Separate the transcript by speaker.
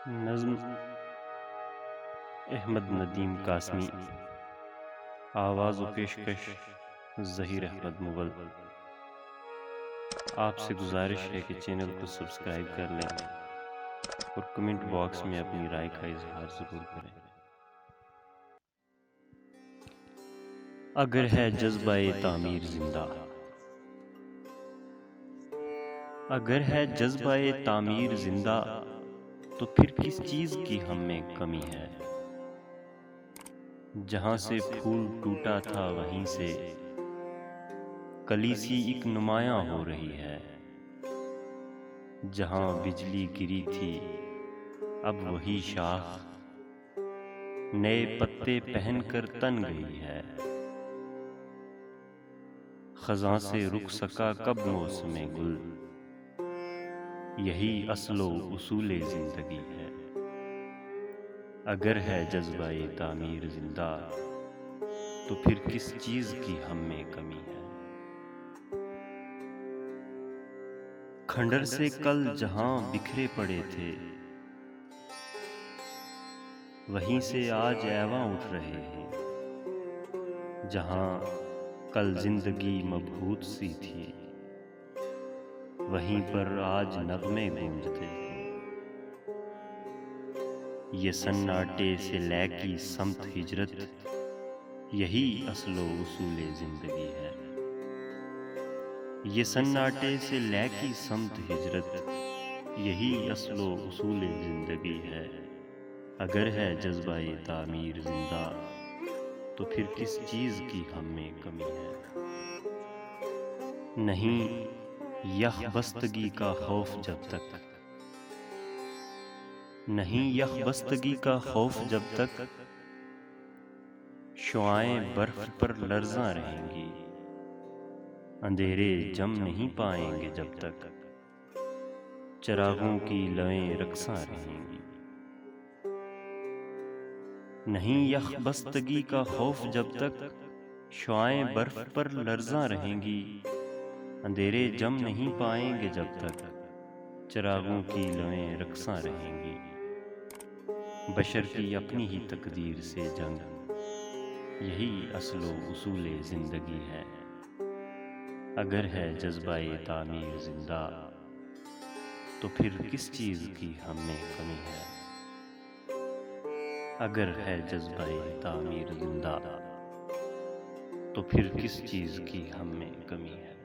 Speaker 1: نظم احمد ندیم قاسمی، آواز و پیشکش ظہیر احمد مغل۔ آپ سے گزارش ہے کہ چینل کو سبسکرائب کر لیں اور کمنٹ باکس میں اپنی رائے کا اظہار ضرور کریں۔ اگر ہے جذبہ تعمیر زندہ، اگر ہے جذبہ تعمیر زندہ، تو پھر کس چیز کی ہم میں کمی ہے؟ جہاں سے پھول ٹوٹا تھا وہیں سے کلی سی ایک نمایاں ہو رہی ہے۔ جہاں بجلی گری تھی اب وہی شاخ نئے پتے پہن کر تن گئی ہے۔ خزاں سے رک سکا کب موسم گل، یہی اصل و اصول زندگی ہے۔ اگر ہے جذبہ تعمیر زندہ، تو پھر کس چیز کی ہم میں کمی ہے؟ کھنڈر سے کل جہاں بکھرے پڑے تھے، وہیں سے آج ایواں اٹھ رہے ہیں۔ جہاں کل زندگی مبہوت سی تھی، وہیں پر آج نغمے گونجتے ہیں۔ یہ سناٹے سے لے کی سمت ہجرت، یہی اصل و اصول زندگی ہے۔ یہ سناٹے سے لے کی سمت ہجرت، یہی اصل و اصول زندگی ہے۔ اگر ہے جذبہ تعمیر زندہ، تو پھر کس چیز کی ہم میں کمی ہے؟ نہیں یخ بستگی کا خوف جب تک، نہیں یخ بستگی کا خوف جب تک شعاعیں برف پر لرزاں رہیں گی۔ اندھیرے جم نہیں پائیں گے جب تک چراغوں کی لویں رقصاں رہیں گی۔ نہیں یخ بستگی کا خوف جب تک شعاعیں برف پر لرزاں رہیں گی۔ اندھیرے جم نہیں پائیں گے جب تک چراغوں کی لویں رقصاں رہیں گی۔ بشر کی اپنی ہی تقدیر سے جنگ، یہی اصل و اصول زندگی ہے۔ اگر ہے جذبہ تعمیر زندہ، تو پھر کس چیز کی ہم میں کمی ہے؟ اگر ہے جذبہ تعمیر زندہ، تو پھر کس چیز کی ہم میں کمی ہے؟